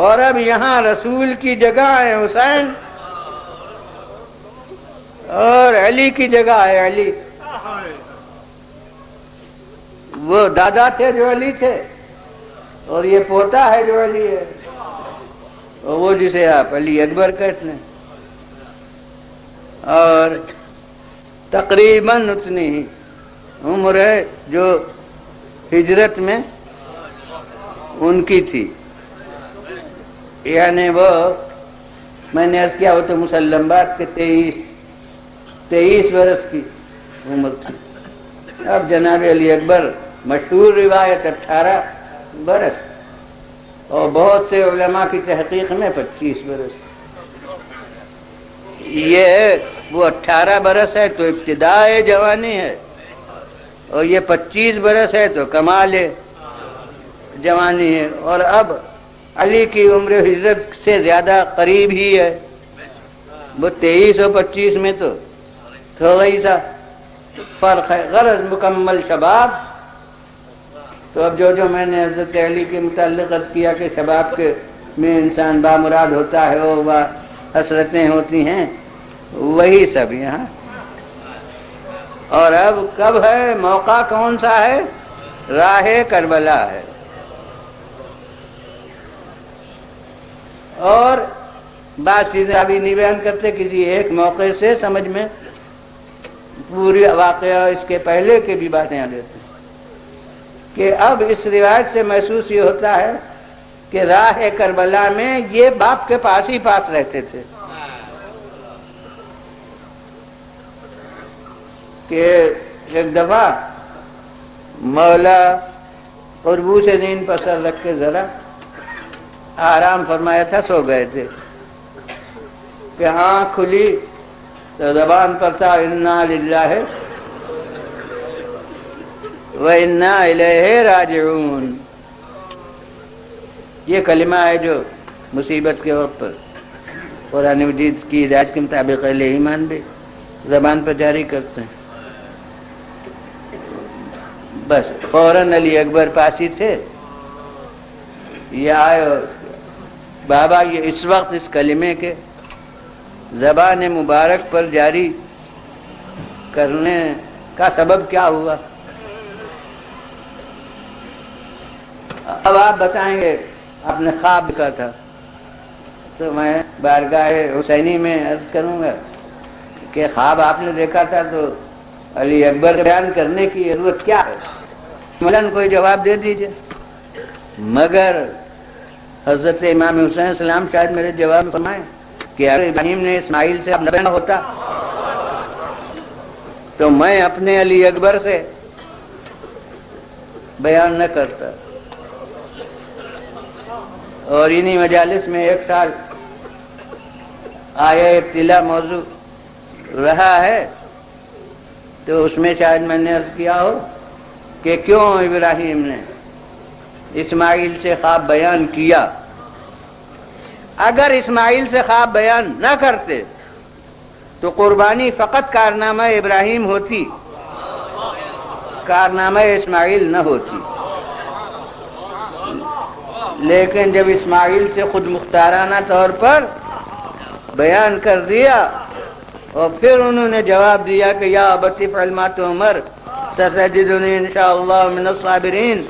اور اب یہاں رسول کی جگہ ہے حسین اور علی کی جگہ ہے علی. وہ دادا تھے جو علی تھے اور یہ پوتا ہے جو علی ہے، اور وہ جسے آپ علی اکبر کہتے ہیں. اور تقریباً اتنی ہی عمر ہے جو ہجرت میں ان کی تھی، یعنی وہ میں نے عرض کیا وہ تو مسلم بات کے 23 برس کی عمر تھی. اب جناب علی اکبر مشہور روایت 18 برس اور بہت سے علماء کی تحقیق میں 25 برس. یہ وہ 18 برس ہے تو ابتدائے جوانی ہے اور یہ 25 برس ہے تو کمال جوانی ہے. اور اب علی کی عمر ہجرت سے زیادہ قریب ہی ہے، وہ 23 اور 25 میں تو تھوڑا ہی سا فرق ہے. غرض مکمل شباب. تو اب جو میں نے حضرت علی کے متعلق عرض کیا کہ شباب کے میں انسان بامراد ہوتا ہے اور وہ حسرتیں ہوتی ہیں، وہی سب یہاں. اور اب کب ہے، موقع کون سا ہے؟ راہ کربلا ہے. اور بعض چیزیں ابھی نہیں بیان کرتے، کسی ایک موقع سے سمجھ میں پوری واقعہ اس کے پہلے کے بھی باتیں آ دیتے ہیں کہ اب اس روایت سے محسوس یہ ہوتا ہے کہ راہ کربلا میں یہ باپ کے پاس ہی پاس رہتے تھے کہ ایک دفعہ مولا قربو سے نیند پر سر رکھ کے ذرا آرام فرمایا تھا، سو گئے تھے کہ آنکھ کھلی تو زبان پر تھا انا للہ وَإِنَّا إِلَيْهِ رَاجِعُونَ. یہ کلمہ ہے جو مصیبت کے وقت پر قرآن مجید کی ہدایت کے مطابق اہل ایمان بھی زبان پر جاری کرتے ہیں. بس فوراً علی اکبر پاسی تھے، یہ آئے اور بابا یہ اس وقت اس کلمے کے زبان مبارک پر جاری کرنے کا سبب کیا ہوا؟ اب آپ بتائیں گے آپ نے خواب دیکھا تھا، تو میں بارگاہ حسینی میں عرض کروں گا کہ خواب آپ نے دیکھا تھا تو علی اکبر بیان کرنے کی ضرورت کیا ہے؟ مثلاً کوئی جواب دے دیجئے. مگر حضرت امام حسین السلام شاید میرے جواب میں فرمائیں کہ اگر ابراہیم نے اسماعیل سے نہ بیان ہوتا تو میں اپنے علی اکبر سے بیان نہ کرتا. اور انہی مجالس میں ایک سال آیا ابتلا موضوع رہا ہے تو اس میں شاید میں نے عرض کیا ہو کہ کیوں ابراہیم نے اسماعیل سے خواب بیان کیا. اگر اسماعیل سے خواب بیان نہ کرتے تو قربانی فقط کارنامہ ابراہیم ہوتی، کارنامہ اسماعیل نہ ہوتی. لیکن جب اسماعیل سے خود مختارانہ طور پر بیان کر دیا اور پھر انہوں نے جواب دیا کہ یا ابت افعل ما تؤمر ستجدنی انشاءاللہ من الصابرین،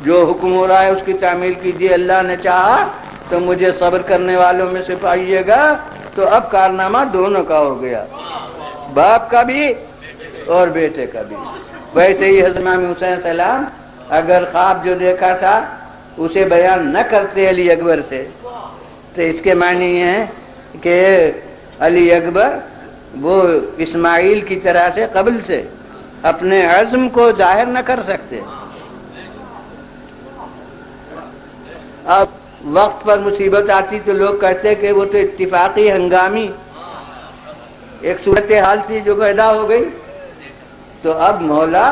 جو حکم ہو رہا ہے اس کی تعمیل کیجیے، اللہ نے چاہا تو مجھے صبر کرنے والوں میں سے پائیے گا. تو اب کارنامہ دونوں کا ہو گیا، باپ کا بھی اور بیٹے کا بھی. ویسے ہی حضرت امام حسین السلام اگر خواب جو دیکھا تھا اسے بیان نہ کرتے علی اکبر سے تو اس کے معنی یہ ہے کہ علی اکبر وہ اسماعیل کی طرح سے قبل سے اپنے عزم کو ظاہر نہ کر سکتے. اب وقت پر مصیبت آتی تو لوگ کہتے کہ وہ تو اتفاقی ہنگامی ایک صورتحال تھی جو پیدا ہو گئی. تو اب مولا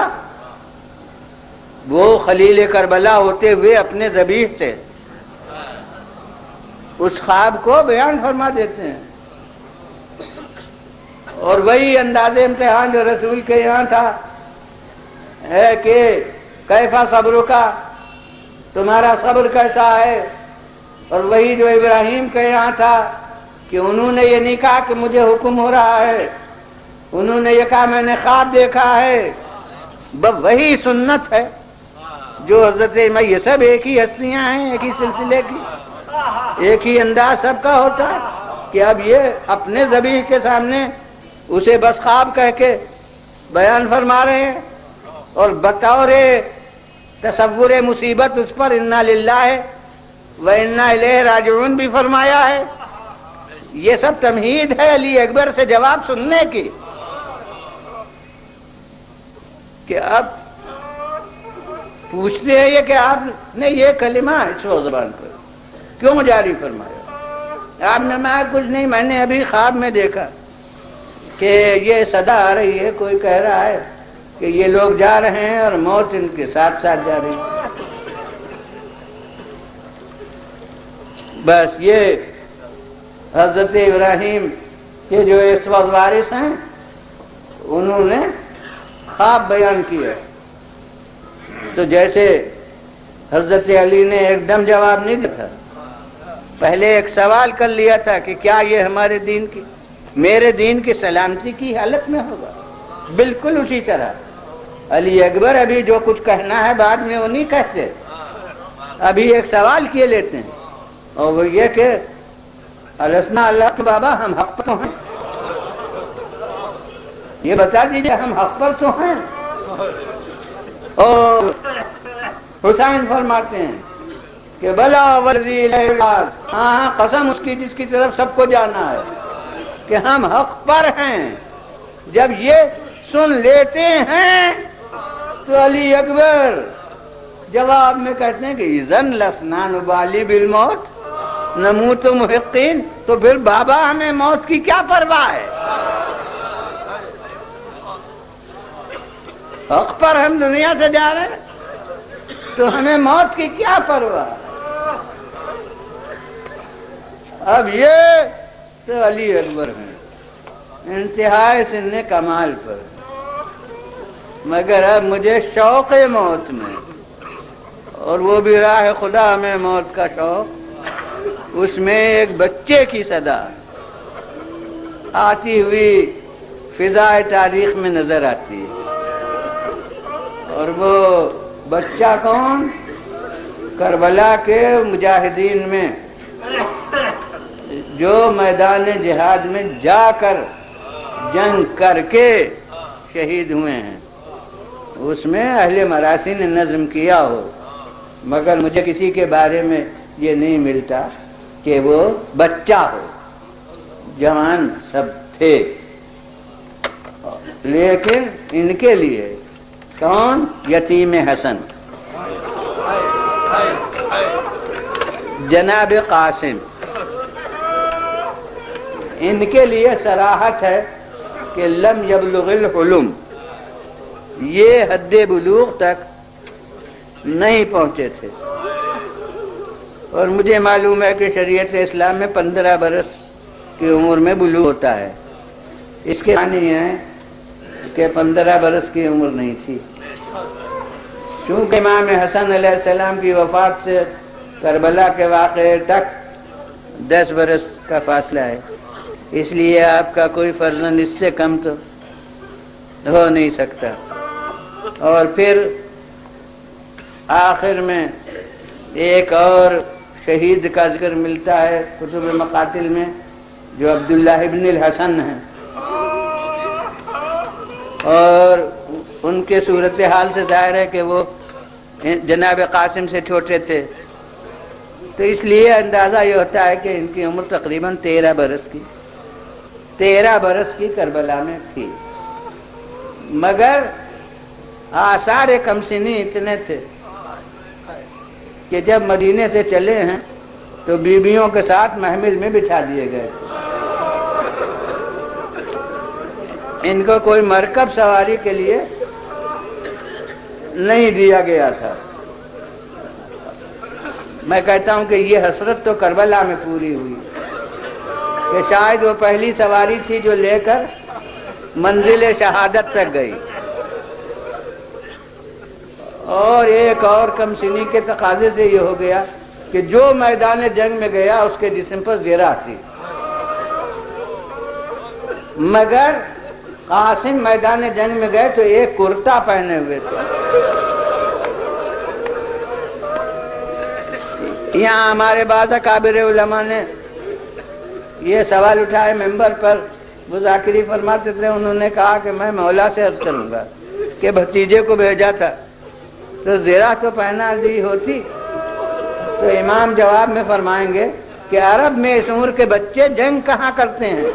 وہ خلیل کربلا ہوتے ہوئے اپنے ذبیح سے اس خواب کو بیان فرما دیتے ہیں. اور وہی انداز امتحان جو رسول کے یہاں تھا ہے کہ کیفا صبر کا، تمہارا صبر کیسا ہے؟ اور وہی جو ابراہیم کے یہاں تھا کہ انہوں نے یہ نہیں کہا کہ مجھے حکم ہو رہا ہے، انہوں نے یہ کہا میں نے خواب دیکھا ہے، وہی سنت ہے جو حضرت میں، یہ سب ایک ہی ہستیاں ہیں، ایک ہی سلسلے کی، ایک ہی انداز سب کا ہوتا ہے کہ اب یہ اپنے ذبیح کے سامنے اسے بس خواب کہہ کے بیان فرما رہے ہیں، اور بطور تصور مصیبت اس پر انا للہ وَإِنَّا إِلَيْهِ راجعون بھی فرمایا ہے۔ یہ سب تمہید ہے علی اکبر سے جواب سننے کی کہ اب پوچھتے ہیں یہ کہ آپ نے یہ کلمہ اس زبان پر کیوں جاری فرمایا؟ آپ نے میں کچھ نہیں، میں نے ابھی خواب میں دیکھا کہ یہ صدا آ رہی ہے، کوئی کہہ رہا ہے کہ یہ لوگ جا رہے ہیں اور موت ان کے ساتھ ساتھ جا رہی ہے۔ بس یہ حضرت ابراہیم کے جو اس وقت وارث ہیں انہوں نے خواب بیان کیا، تو جیسے حضرت علی نے ایک دم جواب نہیں دیا تھا، پہلے ایک سوال کر لیا تھا کہ کیا یہ ہمارے دین کی، میرے دین کی سلامتی کی حالت میں ہوگا؟ بالکل اسی طرح علی اکبر ابھی جو کچھ کہنا ہے بعد میں وہ نہیں کہتے، ابھی ایک سوال کیے لیتے ہیں، اور وہ یہ کہ السنا اللہ کے بابا ہم حق پر تو ہیں، یہ بتا دیجئے ہم حق پر تو ہیں۔ اور حسین فرماتے ہیں کہ بلا ورزی ہاں قسم اس کی جس کی طرف سب کو جانا ہے کہ ہم حق پر ہیں۔ جب یہ سن لیتے ہیں تو علی اکبر جواب میں کہتے ہیں کہ اذن لسنا نبالی بالموت نموت محقین، تو پھر بابا ہمیں موت کی کیا پرواہ ہے، حق پر ہم دنیا سے جا رہے ہیں تو ہمیں موت کی کیا پرواہ۔ اب یہ تو علی اکبر ہیں انتہائی سن کمال پر، مگر اب مجھے شوق موت میں، اور وہ بھی راہ خدا میں موت کا شوق، اس میں ایک بچے کی صدا آتی ہوئی فضائے تاریخ میں نظر آتی ہے، اور وہ بچہ کون؟ کربلا کے مجاہدین میں جو میدان جہاد میں جا کر جنگ کر کے شہید ہوئے ہیں، اس میں اہل مراسی نے نظم کیا ہو، مگر مجھے کسی کے بارے میں یہ نہیں ملتا کہ وہ بچہ ہو، جوان سب تھے، لیکن ان کے لیے کون؟ یتیم حسن جناب قاسم، ان کے لیے صراحت ہے کہ لم یبلغ الحلم، یہ حد بلوغ تک نہیں پہنچے تھے، اور مجھے معلوم ہے کہ شریعت اسلام میں 15 برس کی عمر میں بلوغ ہوتا ہے، اس کے معنی ہے کہ 15 برس کی عمر نہیں تھی، چونکہ امام حسن علیہ السلام کی وفات سے کربلا کے واقعے تک 10 برس کا فاصلہ ہے، اس لیے آپ کا کوئی فرزند اس سے کم تو ہو نہیں سکتا۔ اور پھر آخر میں ایک اور شہید کا ذکر ملتا ہے کتب مقاتل میں، جو عبداللہ ابن الحسن ہیں، اور ان کے صورتحال سے ظاہر ہے کہ وہ جناب قاسم سے چھوٹے تھے، تو اس لیے اندازہ یہ ہوتا ہے کہ ان کی عمر تقریباً 13 برس کی کربلا میں تھی، مگر آثار کمسنی اتنے تھے کہ جب مدینے سے چلے ہیں تو بیویوں کے ساتھ محمل میں بٹھا دیے گئے تھے، ان کو کوئی مرکب سواری کے لیے نہیں دیا گیا تھا۔ میں کہتا ہوں کہ یہ حسرت تو کربلا میں پوری ہوئی کہ شاید وہ پہلی سواری تھی جو لے کر منزل شہادت تک گئی، اور ایک اور کم سنی کے تقاضے سے یہ ہو گیا کہ جو میدان جنگ میں گیا اس کے جسم پر زرہ تھی، مگر قاسم میدان جنگ میں گئے تو ایک کرتا پہنے ہوئے تھے۔ یہاں ہمارے بعض اکابر علماء نے یہ سوال اٹھائے ممبر پر، وہ ذاکری فرماتے تھے، انہوں نے کہا کہ میں مولا سے عرض کروں گا کہ بھتیجے کو بھیجا تھا تو زرہ تو پہنا دی ہوتی، تو امام جواب میں فرمائیں گے کہ عرب میں اس عمر کے بچے جنگ کہاں کرتے ہیں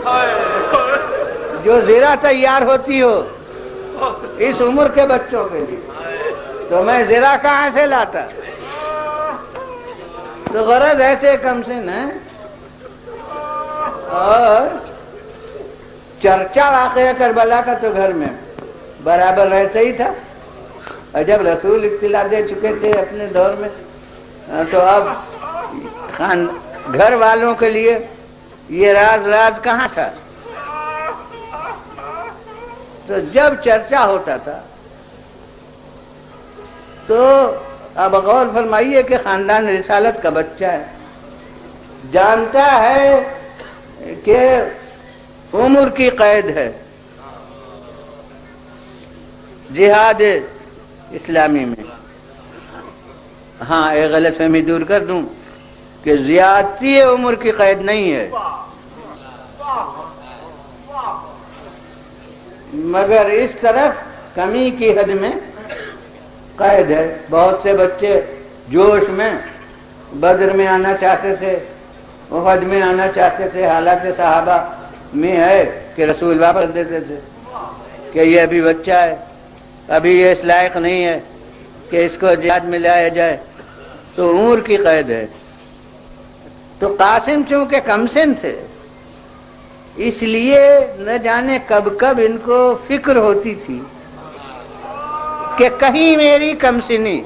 جو زرہ تیار ہوتی ہو اس عمر کے بچوں کے لیے، تو میں زرہ کہاں سے لاتا؟ تو غرض ایسے کمسن ہے۔ اور چرچا واقعہ کربلا کا تو گھر میں برابر رہتا ہی تھا، اور جب رسول اطلاع دے چکے تھے اپنے دور میں، تو اب گھر والوں کے لیے یہ راز کہاں تھا؟ تو جب چرچا ہوتا تھا تو اب غور فرمائیے کہ خاندان رسالت کا بچہ ہے، جانتا ہے کہ عمر کی قید ہے جہاد اسلامی میں۔ ہاں ایک غلط فہمی دور کر دوں کہ زیادتی عمر کی قید نہیں ہے، مگر اس طرف کمی کی حد میں قید ہے۔ بہت سے بچے جوش میں بدر میں آنا چاہتے تھے، احد میں آنا چاہتے تھے، حالات صحابہ میں ہے کہ رسول واپس دیتے تھے کہ یہ ابھی بچہ ہے، ابھی یہ اس لائق نہیں ہے کہ اس کو جہاد میں لایا جائے، تو عمر کی قید ہے۔ تو قاسم چونکہ کمسن تھے اس لیے نہ جانے کب کب ان کو فکر ہوتی تھی کہ کہیں میری کمسنی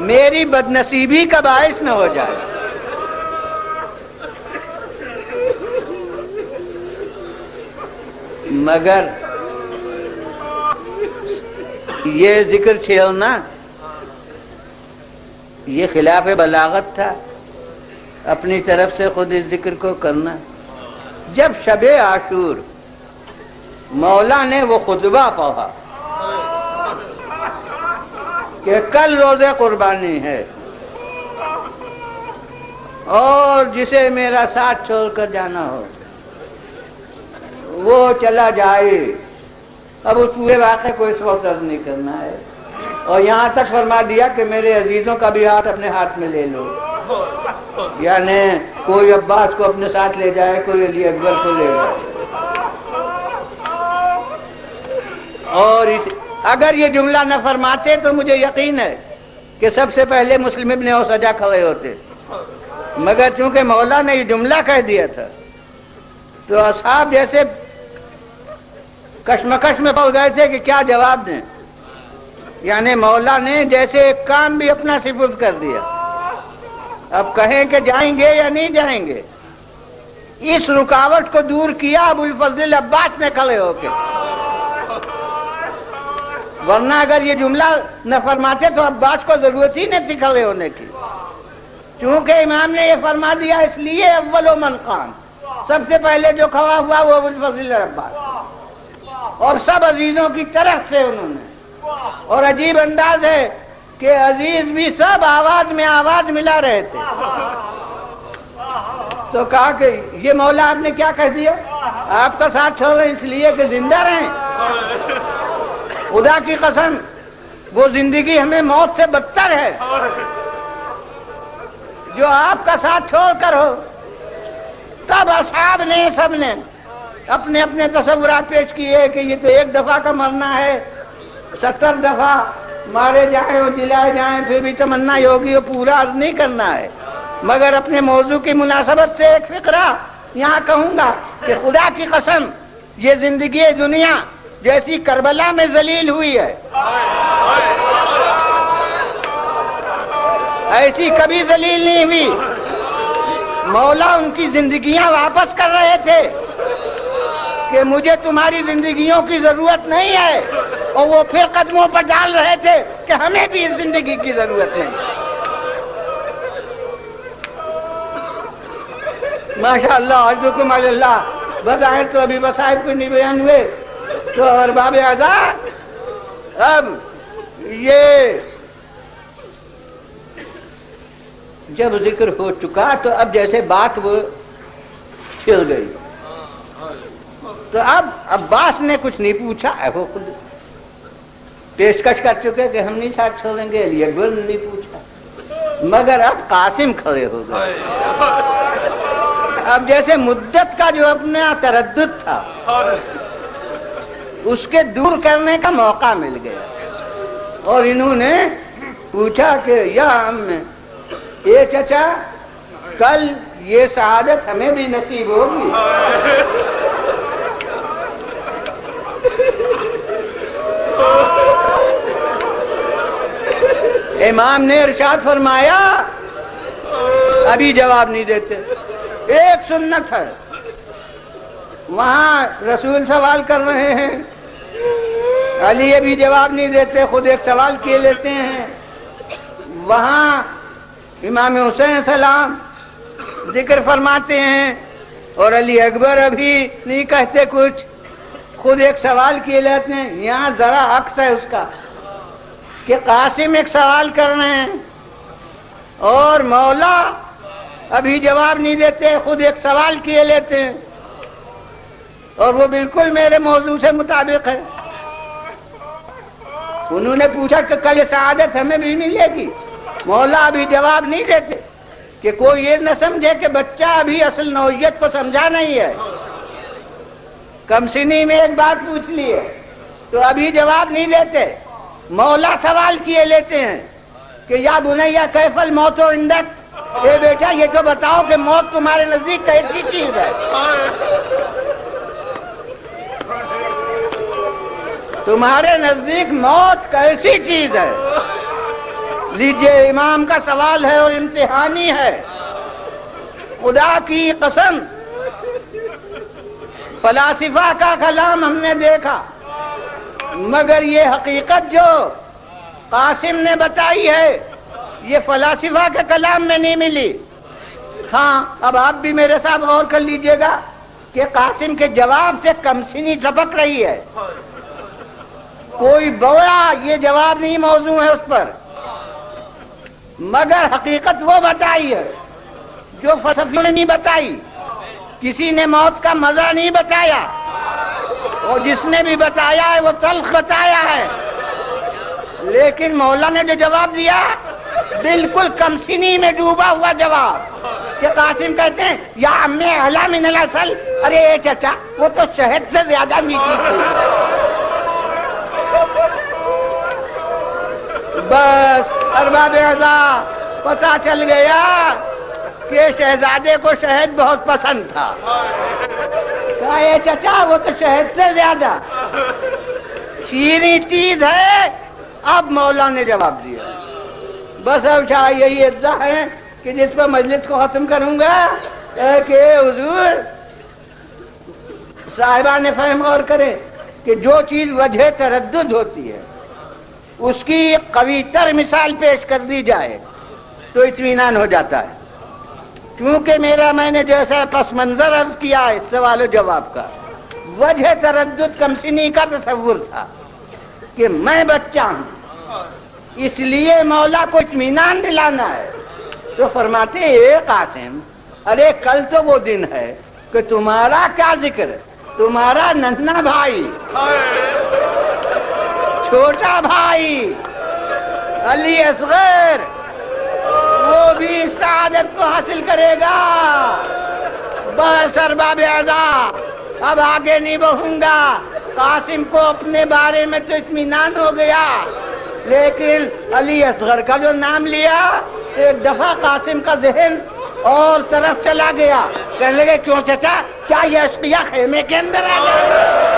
میری بدنصیبی کا باعث نہ ہو جائے۔ مگر یہ ذکر چھیڑنا یہ خلاف بلاغت تھا، اپنی طرف سے خود اس ذکر کو کرنا۔ جب شب عاشور مولا نے وہ خطبہ پڑھا کہ کل روزے قربانی ہے اور جسے میرا ساتھ چھوڑ کر جانا ہو وہ چلا جائے، اب اس پورے واقعے کو اس وقت عرض نہیں کرنا ہے، اور یہاں تک فرما دیا کہ میرے عزیزوں کا بھی ہاتھ اپنے ہاتھ میں لے لو، یعنی کوئی عباس کو اپنے ساتھ لے جائے، کوئی علی اکبر کو لے جائے۔ اور اگر یہ جملہ نہ فرماتے تو مجھے یقین ہے کہ سب سے پہلے مسلم ابن اوسجا کھڑے ہوتے، مگر چونکہ مولا نے یہ جملہ کہہ دیا تھا تو اصحاب جیسے کشمکش میں پڑ گئے تھے کہ کیا جواب دیں، یعنی مولا نے جیسے ایک کام بھی اپنا سپرد کر دیا، اب کہیں کہ جائیں گے یا نہیں جائیں گے۔ اس رکاوٹ کو دور کیا ابو الفضل عباس نے کھڑے ہو کے، ورنہ اگر یہ جملہ نہ فرماتے تو عباس کو ضرورت ہی نہیں تھی کھڑے ہونے کی، چونکہ امام نے یہ فرما دیا اس لیے اول من قام، سب سے پہلے جو کھڑا ہوا وہ ابو الفضل عباس، اور سب عزیزوں کی طرف سے انہوں نے، اور عجیب انداز ہے کہ عزیز بھی سب آواز میں آواز ملا رہے تھے۔ تو کہا کہ یہ مولا آپ نے کیا کہہ دیا، آپ کا ساتھ چھوڑ رہے اس لیے کہ زندہ رہیں، خدا کی قسم وہ زندگی ہمیں موت سے بدتر ہے جو آپ کا ساتھ چھوڑ کر ہو۔ تب اصحاب نے سب نے اپنے اپنے تصورات پیش کیے کہ یہ تو ایک دفعہ کا مرنا ہے، 70 دفعہ مارے جائیں اور جلائے جائیں پھر بھی تمنا یہ ہوگی وہ پورا عرض نہیں کرنا ہے، مگر اپنے موضوع کی مناسبت سے ایک فقرہ یہاں کہوں گا کہ خدا کی قسم یہ زندگی دنیا جیسی کربلا میں ذلیل ہوئی ہے ایسی کبھی ذلیل نہیں ہوئی۔ مولا ان کی زندگیاں واپس کر رہے تھے کہ مجھے تمہاری زندگیوں کی ضرورت نہیں ہے، اور وہ پھر قدموں پر ڈال رہے تھے کہ ہمیں بھی اس زندگی کی ضرورت ہے. ماشاء اللہ عزکم اللہ. بظاہر تو ابھی وصائب کو نہیں بیان ہوئے تو ارباب اعضاء اب یہ جب ذکر ہو چکا تو اب جیسے بات وہ چھڑ گئی. تو اب عباس نے کچھ نہیں پوچھا, وہ خود پیشکش کر چکے کہ ہم نہیں ساتھ چھوڑیں گے. علی اکبر نے نہیں پوچھا, مگر اب قاسم کھڑے ہو گئے. اب جیسے مدت کا جو اپنا تردد تھا اس کے دور کرنے کا موقع مل گیا, اور انہوں نے پوچھا کہ یا اے چچا کل یہ سعادت ہمیں بھی نصیب ہوگی. امام نے ارشاد فرمایا ابھی جواب نہیں دیتے. ایک سنت ہے, وہاں رسول سوال کر رہے ہیں, علی ابھی جواب نہیں دیتے, خود ایک سوال کیے لیتے ہیں. وہاں امام حسین سلام ذکر فرماتے ہیں اور علی اکبر ابھی نہیں کہتے کچھ, خود ایک سوال کیے لیتے ہیں. یہاں ذرا عکس ہے اس کا کہ قاسم ایک سوال کر رہے ہیں اور مولا ابھی جواب نہیں دیتے, خود ایک سوال کیے لیتے ہیں, اور وہ بالکل میرے موضوع سے مطابق ہے. انہوں نے پوچھا کہ کل سعادت ہمیں بھی ملے گی, مولا ابھی جواب نہیں دیتے کہ کوئی یہ نہ سمجھے کہ بچہ ابھی اصل نوعیت کو سمجھا نہیں ہے. کم سنی میں ایک بات پوچھ لی ہے تو ابھی جواب نہیں دیتے. مولا سوال کیے لیتے ہیں کہ یا بنیا کیف الموت عندک, اے بیٹا یہ تو بتاؤ کہ موت تمہارے نزدیک کیسی چیز ہے. تمہارے نزدیک موت کیسی چیز ہے. لیجئے امام کا سوال ہے اور امتحانی ہے. خدا کی قسم فلاسفہ کا کلام ہم نے دیکھا, مگر یہ حقیقت جو قاسم نے بتائی ہے یہ فلاسفہ کے کلام میں نہیں ملی. ہاں اب آپ بھی میرے ساتھ غور کر لیجئے گا کہ قاسم کے جواب سے کمسنی ٹپک رہی ہے. کوئی بوڑا یہ جواب نہیں موضوع ہے اس پر, مگر حقیقت وہ بتائی ہے جو فلسفیوں نے نہیں بتائی. کسی نے موت کا مزہ نہیں بتایا, اور جس نے بھی بتایا ہے وہ تلخ بتایا ہے. لیکن مولا نے جو جواب دیا بالکل کمسنی میں ڈوبا ہوا جواب کہ قاسم کہتے ہیں یا امی اعلی من العسل. ارے چچا وہ تو شہد سے زیادہ میٹھی تھی. بس ارباب اعضاء پتا چل گیا کہ شہزادے کو شہد بہت پسند تھا. کہا اے چچا وہ تو شہد سے زیادہ شیریں چیز ہے. اب مولا نے جواب دیا. بس اب شاہ یہی اجزا ہے کہ جس پر مجلس کو ختم کروں گا کہ حضور صاحبان فہم غور کریں کہ جو چیز وجہ تردد ہوتی ہے اس کی قوی تر مثال پیش کر دی جائے تو اطمینان ہو جاتا ہے. کیونکہ میں نے جیسا پس منظر عرض کیا اس سوال و جواب کا, وجہ تردد کمسنی کا تصور تھا کہ میں بچہ ہوں, اس لیے مولا کو اطمینان دلانا ہے. تو فرماتے اے قاسم ارے کل تو وہ دن ہے کہ تمہارا کیا ذکر ہے, تمہارا ننھا بھائی چھوٹا بھائی علی اصغر وہ بھی سعادت کو حاصل کرے گا. بس ارباب اعضاء اب آگے نہیں بڑھوں گا. قاسم کو اپنے بارے میں تو اطمینان ہو گیا, لیکن علی اصغر کا جو نام لیا ایک دفعہ قاسم کا ذہن اور طرف چلا گیا. کہنے لگے کیوں چچا, کیا یہ اشقیاء خیمے کے اندر آ گئے؟